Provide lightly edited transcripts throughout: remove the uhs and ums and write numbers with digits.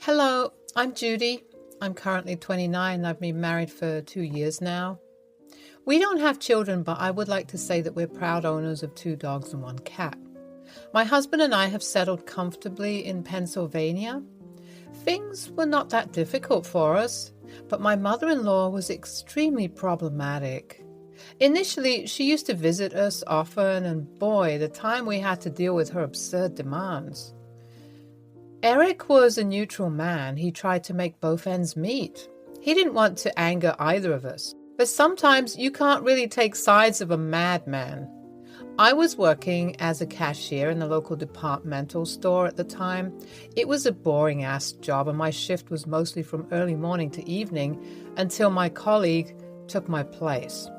Hello, I'm Judy. I'm currently 29. I've been married for 2 years now. We don't have children, but I would like to say that we're proud owners of 2 dogs and 1 cat. My husband and I have settled comfortably in Pennsylvania. Things were not that difficult for us, but my mother-in-law was extremely problematic. Initially, she used to visit us often, and boy, the time we had to deal with her absurd demands. Eric was a neutral man. He tried to make both ends meet. He didn't want to anger either of us. But sometimes you can't really take sides of a madman. I was working as a cashier in the local departmental store at the time. It was a boring-ass job, and my shift was mostly from early morning to evening until my colleague took my place.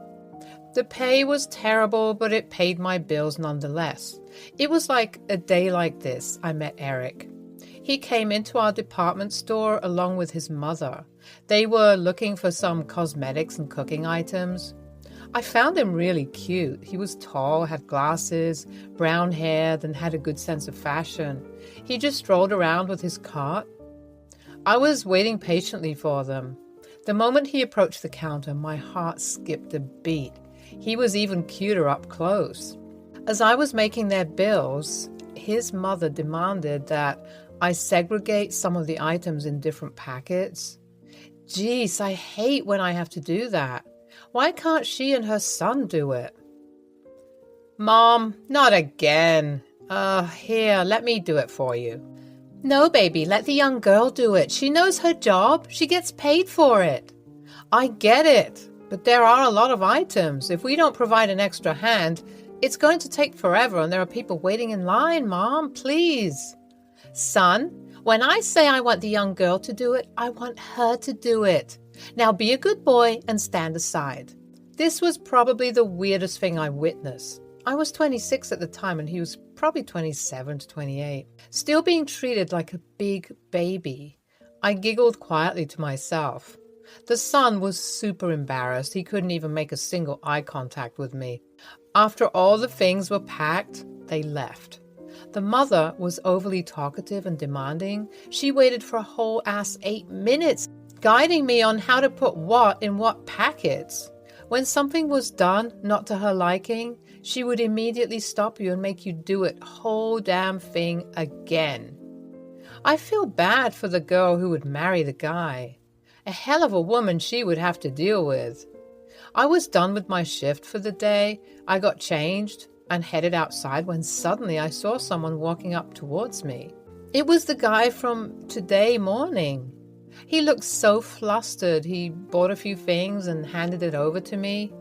The pay was terrible, but it paid my bills nonetheless. It was like a day like this I met Eric. He came into our department store along with his mother. They were looking for some cosmetics and cooking items. I found him really cute. He was tall, had glasses, brown hair, and had a good sense of fashion. He just strolled around with his cart. I was waiting patiently for them. The moment he approached the counter, my heart skipped a beat. He was even cuter up close. As I was making their bills, his mother demanded that I segregate some of the items in different packets. Geez, I hate when I have to do that. Why can't she and her son do it? Mom, not again. Here, let me do it for you. No, baby, let the young girl do it. She knows her job. She gets paid for it. I get it, but there are a lot of items. If we don't provide an extra hand, it's going to take forever, and there are people waiting in line, Mom, please. Son, when I say I want the young girl to do it, I want her to do it. Now be a good boy and stand aside. This was probably the weirdest thing I witnessed. I was 26 at the time, and he was probably 27 to 28. Still being treated like a big baby. I giggled quietly to myself. The son was super embarrassed. He couldn't even make a single eye contact with me. After all the things were packed, they left. The mother was overly talkative and demanding. She waited for a whole ass 8 minutes, guiding me on how to put what in what packets. When something was done not to her liking, she would immediately stop you and make you do it whole damn thing again. I feel bad for the girl who would marry the guy. A hell of a woman she would have to deal with. I was done with my shift for the day. I got changed and headed outside when suddenly I saw someone walking up towards me. It was the guy from Today Morning. He looked so flustered. He bought a few things and handed it over to me.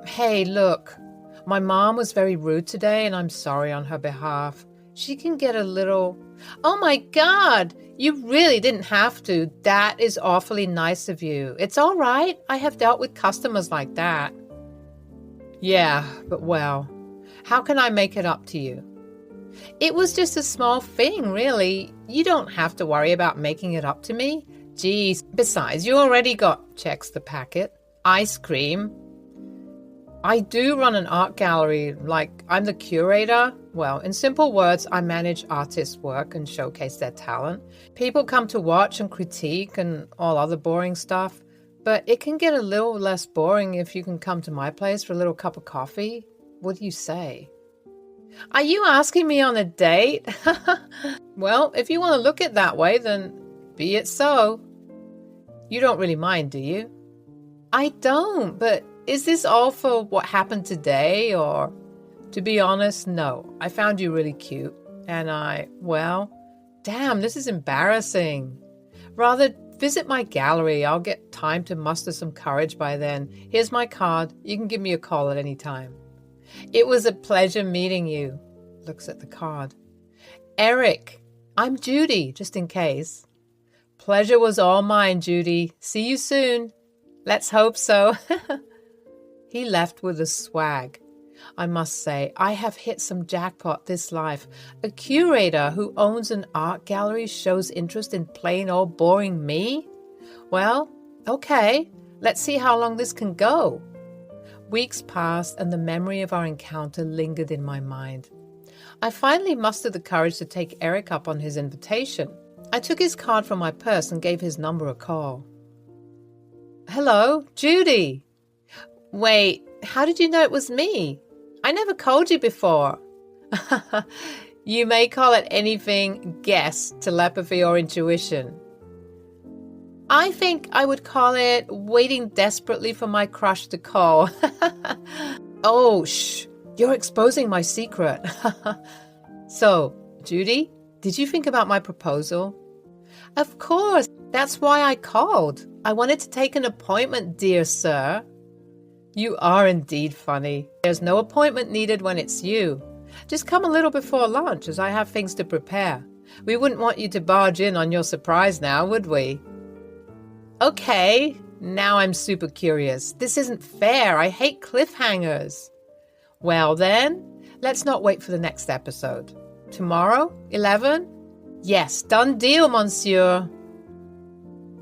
Hey, look, my mom was very rude today and I'm sorry on her behalf. She can get a little... Oh my God, you really didn't have to. That is awfully nice of you. It's all right. I have dealt with customers like that. Yeah, but well, how can I make it up to you? It was just a small thing, really. You don't have to worry about making it up to me. Geez, besides, you already got, checks the packet, ice cream. I do run an art gallery, like I'm the curator. Well, in simple words, I manage artists' work and showcase their talent. People come to watch and critique and all other boring stuff. But it can get a little less boring if you can come to my place for a little cup of coffee. What do you say? Are you asking me on a date? Well, if you want to look at it that way, then be it so. You don't really mind, do you? I don't, but is this all for what happened today, or... To be honest, no. I found you really cute, and damn, this is embarrassing. Rather, visit my gallery. I'll get time to muster some courage by then. Here's my card. You can give me a call at any time. It was a pleasure meeting you. Looks at the card. Eric, I'm Judy, just in case. Pleasure was all mine, Judy. See you soon. Let's hope so. He left with a swag. I must say, I have hit some jackpot this life. A curator who owns an art gallery shows interest in plain old boring me? Well, okay, let's see how long this can go. Weeks passed and the memory of our encounter lingered in my mind. I finally mustered the courage to take Eric up on his invitation. I took his card from my purse and gave his number a call. Hello, Judy. Wait, how did you know it was me? I never called you before. You may call it anything, guess, telepathy, or intuition. I think I would call it waiting desperately for my crush to call. Oh, shh, you're exposing my secret. So, Judy, did you think about my proposal? Of course, that's why I called. I wanted to take an appointment, dear sir. You are indeed funny. There's no appointment needed when it's you. Just come a little before lunch, as I have things to prepare. We wouldn't want you to barge in on your surprise now, would we? Okay, now I'm super curious. This isn't fair. I hate cliffhangers. Well then, let's not wait for the next episode. Tomorrow, 11? Yes, done deal, monsieur.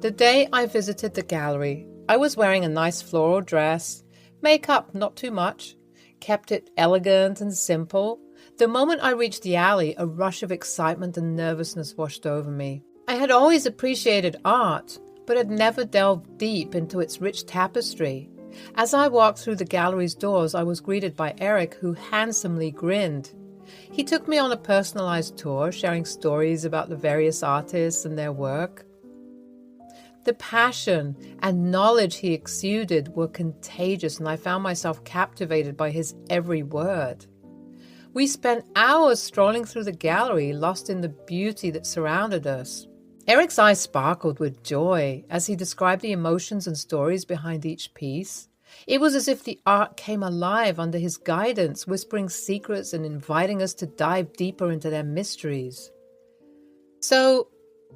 The day I visited the gallery, I was wearing a nice floral dress. Makeup, not too much. Kept it elegant and simple. The moment I reached the alley, a rush of excitement and nervousness washed over me. I had always appreciated art, but had never delved deep into its rich tapestry. As I walked through the gallery's doors, I was greeted by Eric, who handsomely grinned. He took me on a personalized tour, sharing stories about the various artists and their work. The passion and knowledge he exuded were contagious, and I found myself captivated by his every word. We spent hours strolling through the gallery, lost in the beauty that surrounded us. Eric's eyes sparkled with joy as he described the emotions and stories behind each piece. It was as if the art came alive under his guidance, whispering secrets and inviting us to dive deeper into their mysteries. So,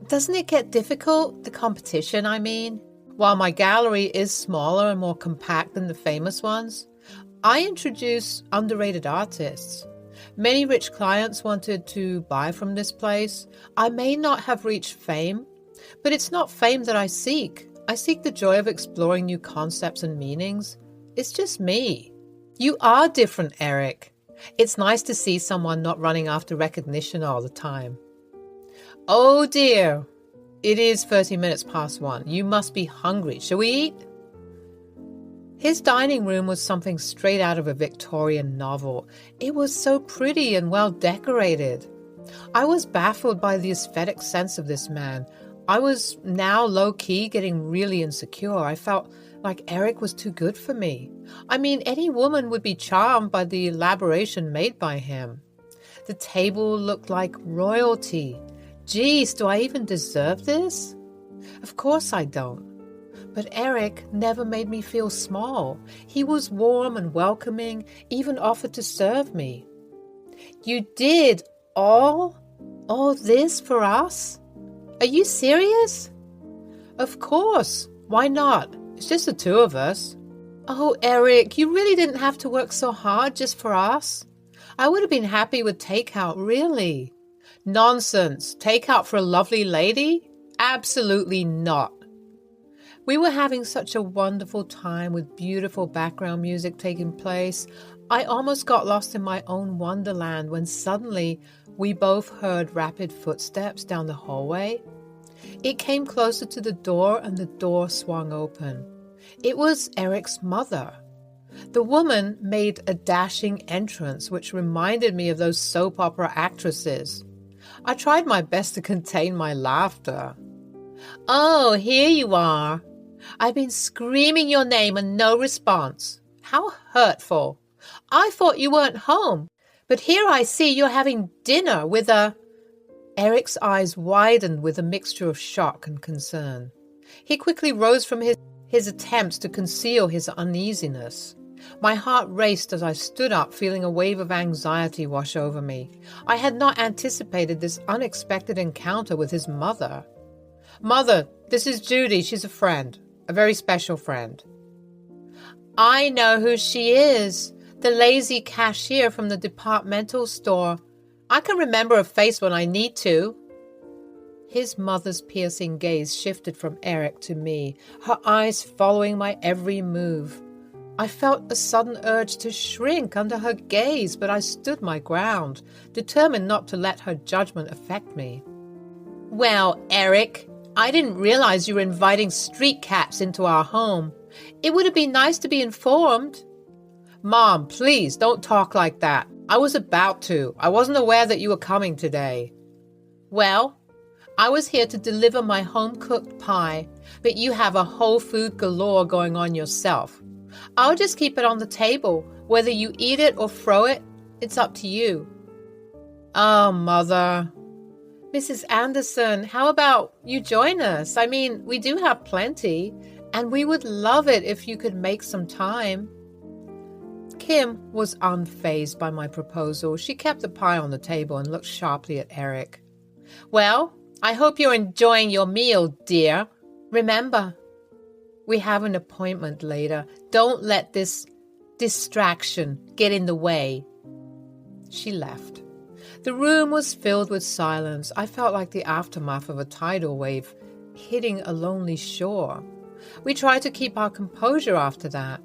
doesn't it get difficult, the competition, I mean? While my gallery is smaller and more compact than the famous ones, I introduce underrated artists. Many rich clients wanted to buy from this place. I may not have reached fame, but it's not fame that I seek. I seek the joy of exploring new concepts and meanings. It's just me. You are different, Eric. It's nice to see someone not running after recognition all the time. Oh dear, it is 30 minutes past 1. You must be hungry. Shall we eat? His dining room was something straight out of a Victorian novel. It was so pretty and well decorated. I was baffled by the aesthetic sense of this man. I was now low-key getting really insecure. I felt like Eric was too good for me. I mean, any woman would be charmed by the elaboration made by him. The table looked like royalty. Geez, do I even deserve this? Of course I don't. But Eric never made me feel small. He was warm and welcoming, even offered to serve me. You did all this for us? Are you serious? Of course. Why not? It's just the two of us. Oh, Eric, you really didn't have to work so hard just for us. I would have been happy with takeout, really. Nonsense. Takeout for a lovely lady? Absolutely not. We were having such a wonderful time with beautiful background music taking place. I almost got lost in my own wonderland when suddenly we both heard rapid footsteps down the hallway. It came closer to the door and the door swung open. It was Eric's mother. The woman made a dashing entrance, which reminded me of those soap opera actresses. I tried my best to contain my laughter. Oh, here you are. I've been screaming your name and no response. How hurtful. I thought you weren't home, but here I see you're having dinner with a... Eric's eyes widened with a mixture of shock and concern. He quickly rose from his attempts to conceal his uneasiness. My heart raced as I stood up, feeling a wave of anxiety wash over me. I had not anticipated this unexpected encounter with his mother. Mother, this is Judy. She's a friend. A very special friend. I know who she is. The lazy cashier from the departmental store. I can remember her face when I need to. His mother's piercing gaze shifted from Eric to me, her eyes following my every move. I felt a sudden urge to shrink under her gaze, but I stood my ground, determined not to let her judgment affect me. Well, Eric, I didn't realize you were inviting street cats into our home. It would have been nice to be informed. Mom, please don't talk like that. I was about to. I wasn't aware that you were coming today. Well, I was here to deliver my home-cooked pie, but you have a whole food galore going on yourself. I'll just keep it on the table. Whether you eat it or throw it, it's up to you. Oh, Mother. Mrs. Anderson, how about you join us? I mean, we do have plenty, and we would love it if you could make some time. Kim was unfazed by my proposal. She kept the pie on the table and looked sharply at Eric. Well, I hope you're enjoying your meal, dear. Remember, we have an appointment later. Don't let this distraction get in the way. She left. The room was filled with silence. I felt like the aftermath of a tidal wave hitting a lonely shore. We tried to keep our composure after that.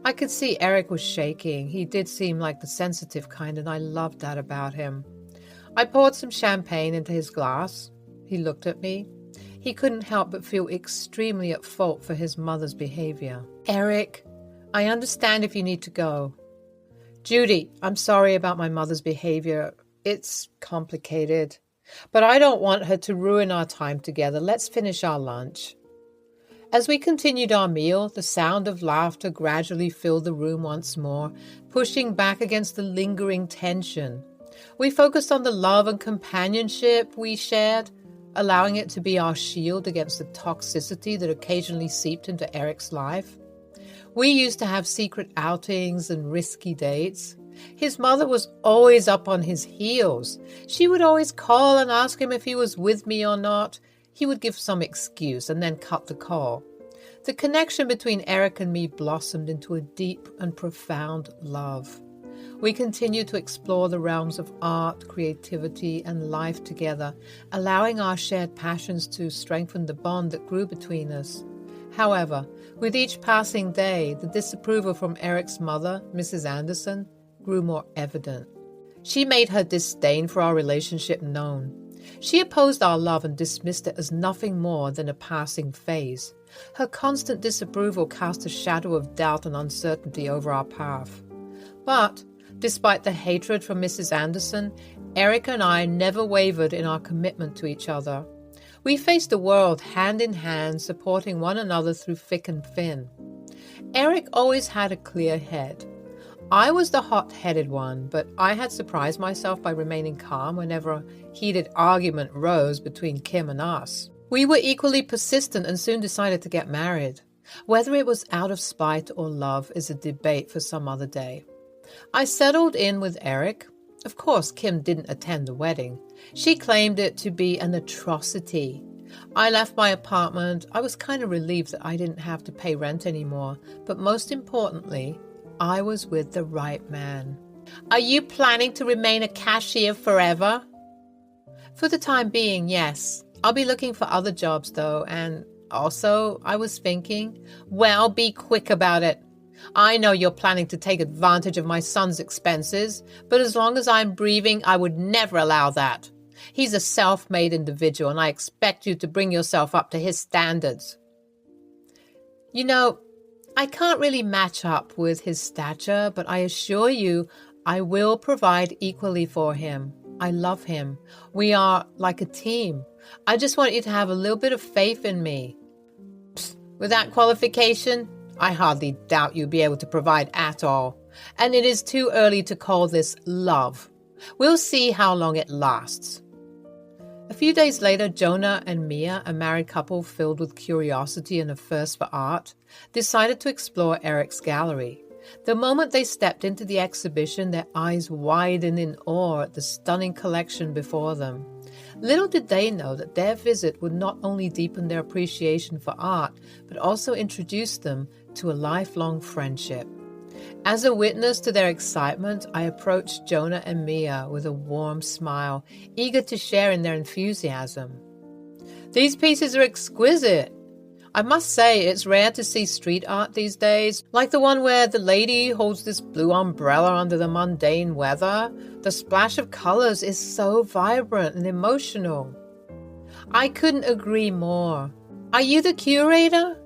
I could see Eric was shaking. He did seem like the sensitive kind, and I loved that about him. I poured some champagne into his glass. He looked at me. He couldn't help but feel extremely at fault for his mother's behavior. Eric, I understand if you need to go. Judy, I'm sorry about my mother's behavior. It's complicated. But I don't want her to ruin our time together. Let's finish our lunch. As we continued our meal, the sound of laughter gradually filled the room once more, pushing back against the lingering tension. We focused on the love and companionship we shared, allowing it to be our shield against the toxicity that occasionally seeped into Eric's life. We used to have secret outings and risky dates. His mother was always up on his heels. She would always call and ask him if he was with me or not. He would give some excuse and then cut the call. The connection between Eric and me blossomed into a deep and profound love. We continued to explore the realms of art, creativity, and life together, allowing our shared passions to strengthen the bond that grew between us. However, with each passing day, the disapproval from Eric's mother, Mrs. Anderson, grew more evident. She made her disdain for our relationship known. She opposed our love and dismissed it as nothing more than a passing phase. Her constant disapproval cast a shadow of doubt and uncertainty over our path. But, despite the hatred from Mrs. Anderson, Eric and I never wavered in our commitment to each other. We faced the world hand in hand, supporting one another through thick and thin. Eric always had a clear head. I was the hot-headed one, but I had surprised myself by remaining calm whenever a heated argument rose between Kim and us. We were equally persistent and soon decided to get married. Whether it was out of spite or love is a debate for some other day. I settled in with Eric. Of course, Kim didn't attend the wedding. She claimed it to be an atrocity. I left my apartment. I was kind of relieved that I didn't have to pay rent anymore, but most importantly, I was with the right man. Are you planning to remain a cashier forever? For the time being, yes. I'll be looking for other jobs though, and also, I was thinking, well, be quick about it. I know you're planning to take advantage of my son's expenses, but as long as I'm breathing, I would never allow that. He's a self-made individual, and I expect you to bring yourself up to his standards. You know, I can't really match up with his stature, but I assure you I will provide equally for him. I love him. We are like a team. I just want you to have a little bit of faith in me. Psst, with that qualification, I hardly doubt you'll be able to provide at all. And it is too early to call this love. We'll see how long it lasts. A few days later, Jonah and Mia, a married couple filled with curiosity and a thirst for art, decided to explore Eric's gallery. The moment they stepped into the exhibition, their eyes widened in awe at the stunning collection before them. Little did they know that their visit would not only deepen their appreciation for art, but also introduce them to a lifelong friendship. As a witness to their excitement, I approached Jonah and Mia with a warm smile, eager to share in their enthusiasm. These pieces are exquisite. I must say it's rare to see street art these days, like the one where the lady holds this blue umbrella under the mundane weather. The splash of colors is so vibrant and emotional. I couldn't agree more. Are you the curator?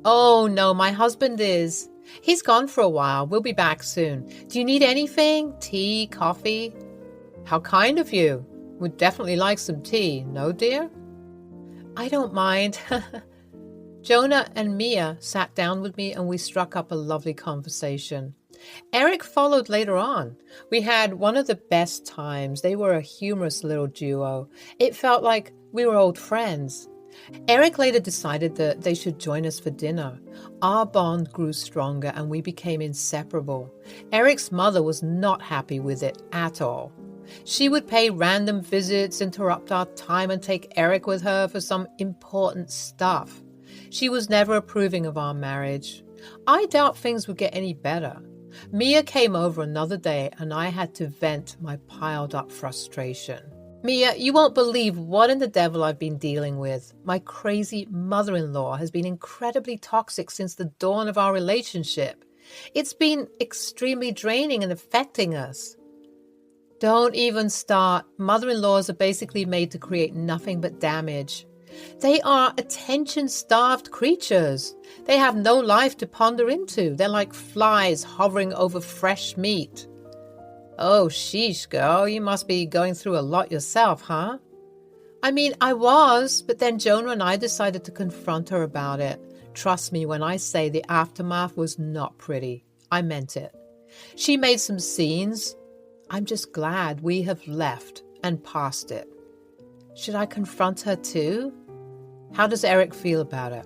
Oh, no, my husband is. He's gone for a while. We'll be back soon. Do you need anything? Tea, coffee? How kind of you. Would definitely like some tea, no, dear? I don't mind. Jonah and Mia sat down with me and we struck up a lovely conversation. Eric followed later on. We had one of the best times. They were a humorous little duo. It felt like we were old friends. Eric later decided that they should join us for dinner. Our bond grew stronger and we became inseparable. Eric's mother was not happy with it at all. She would pay random visits, interrupt our time, and take Eric with her for some important stuff. She was never approving of our marriage. I doubt things would get any better. Mia came over another day and I had to vent my piled up frustration. Mia, you won't believe what in the devil I've been dealing with. My crazy mother-in-law has been incredibly toxic since the dawn of our relationship. It's been extremely draining and affecting us. Don't even start. Mother-in-laws are basically made to create nothing but damage. They are attention-starved creatures. They have no life to ponder into. They're like flies hovering over fresh meat. Oh, sheesh, girl, you must be going through a lot yourself, huh? I mean, I was, but then Jonah and I decided to confront her about it. Trust me when I say the aftermath was not pretty. I meant it. She made some scenes. I'm just glad we have left and past it. Should I confront her too? How does Eric feel about it?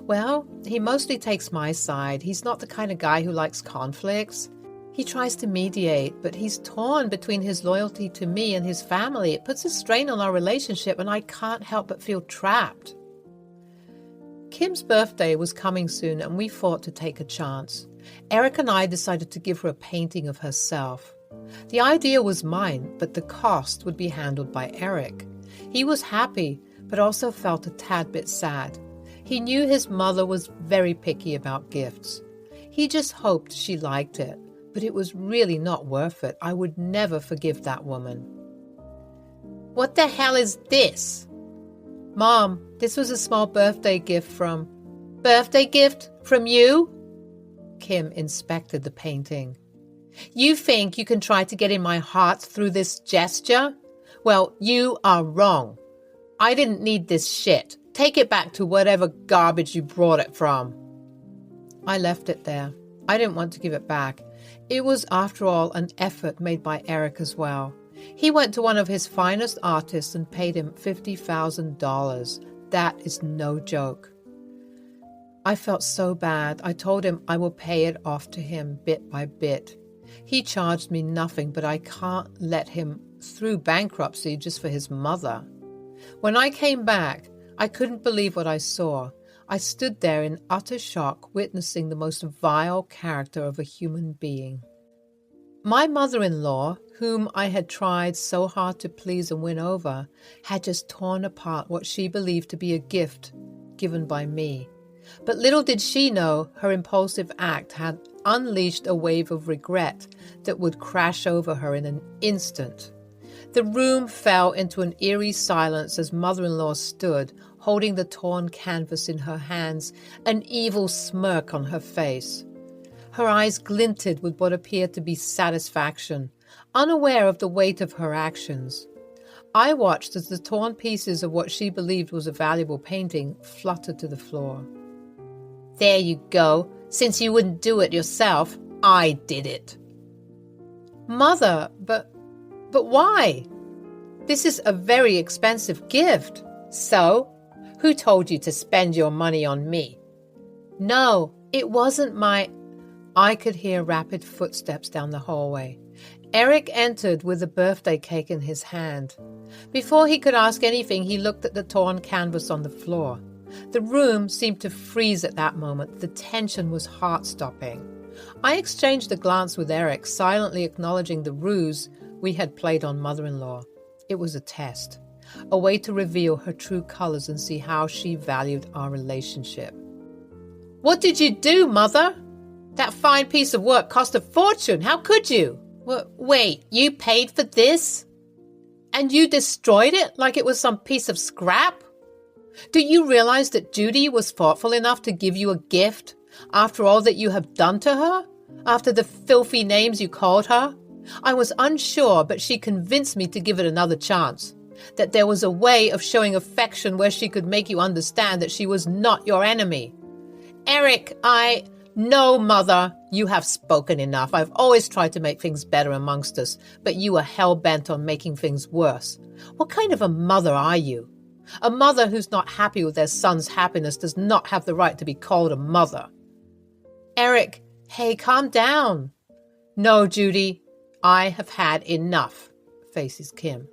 Well, he mostly takes my side. He's not the kind of guy who likes conflicts. He tries to mediate, but he's torn between his loyalty to me and his family. It puts a strain on our relationship, and I can't help but feel trapped. Kim's birthday was coming soon, and we thought to take a chance. Eric and I decided to give her a painting of herself. The idea was mine, but the cost would be handled by Eric. He was happy, but also felt a tad bit sad. He knew his mother was very picky about gifts. He just hoped she liked it. But it was really not worth it. I would never forgive that woman. What the hell is this? Mom, this was a small birthday gift from... Birthday gift from you? Kim inspected the painting. You think you can try to get in my heart through this gesture? Well, you are wrong. I didn't need this shit. Take it back to whatever garbage you brought it from. I left it there. I didn't want to give it back. It was, after all, an effort made by Eric as well. He went to one of his finest artists and paid him $50,000. That is no joke. I felt so bad. I told him I will pay it off to him bit by bit. He charged me nothing, but I can't let him through bankruptcy just for his mother. When I came back, I couldn't believe what I saw. I stood there in utter shock, witnessing the most vile character of a human being. My mother-in-law, whom I had tried so hard to please and win over, had just torn apart what she believed to be a gift given by me. But little did she know her impulsive act had unleashed a wave of regret that would crash over her in an instant. The room fell into an eerie silence as mother-in-law stood, holding the torn canvas in her hands, an evil smirk on her face. Her eyes glinted with what appeared to be satisfaction, unaware of the weight of her actions. I watched as the torn pieces of what she believed was a valuable painting fluttered to the floor. There you go. Since you wouldn't do it yourself, I did it. Mother, but why? This is a very expensive gift. So, who told you to spend your money on me? No, it wasn't my... I could hear rapid footsteps down the hallway. Eric entered with a birthday cake in his hand. Before he could ask anything, he looked at the torn canvas on the floor. The room seemed to freeze at that moment. The tension was heart-stopping. I exchanged a glance with Eric, silently acknowledging the ruse we had played on mother-in-law. It was a test, a way to reveal her true colors and see how she valued our relationship. What did you do, Mother? That fine piece of work cost a fortune. How could you? Wait, you paid for this? And you destroyed it like it was some piece of scrap? Do you realize that Judy was thoughtful enough to give you a gift after all that you have done to her? After the filthy names you called her? I was unsure, but she convinced me to give it another chance. That there was a way of showing affection where she could make you understand that she was not your enemy. Eric, No, Mother, you have spoken enough. I've always tried to make things better amongst us, but you are hell-bent on making things worse. What kind of a mother are you? A mother who's not happy with their son's happiness does not have the right to be called a mother. Eric, hey, calm down. No, Judy, I have had enough, faces Kim.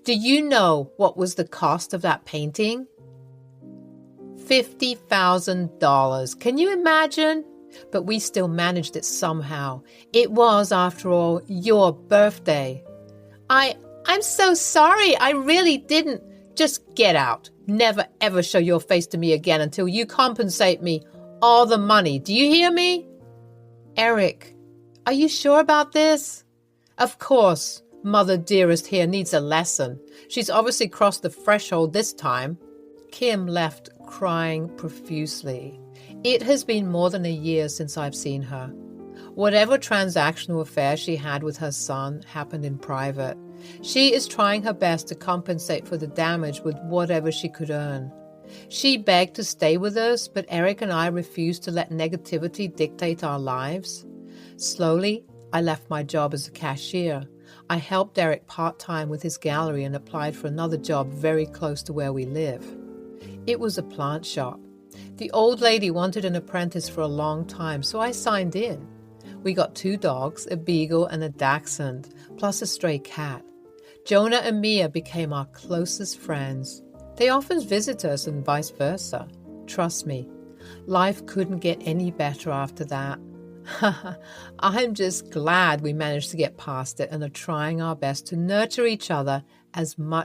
Do you know what was the cost of that painting? $50,000. Can you imagine? But we still managed it somehow. It was, after all, your birthday. I'm so sorry. I really didn't. Just get out. Never ever show your face to me again until you compensate me all the money. Do you hear me? Eric, are you sure about this? Of course. Mother dearest here needs a lesson. She's obviously crossed the threshold this time. Kim left crying profusely. It has been more than a year since I've seen her. Whatever transactional affair she had with her son happened in private. She is trying her best to compensate for the damage with whatever she could earn. She begged to stay with us, but Eric and I refused to let negativity dictate our lives. Slowly, I left my job as a cashier. I helped Eric part-time with his gallery and applied for another job very close to where we live. It was a plant shop. The old lady wanted an apprentice for a long time, so I signed in. We got 2 dogs, a beagle and a dachshund, plus a stray cat. Jonah and Mia became our closest friends. They often visit us and vice versa. Trust me, life couldn't get any better after that. I'm just glad we managed to get past it and are trying our best to nurture each other as much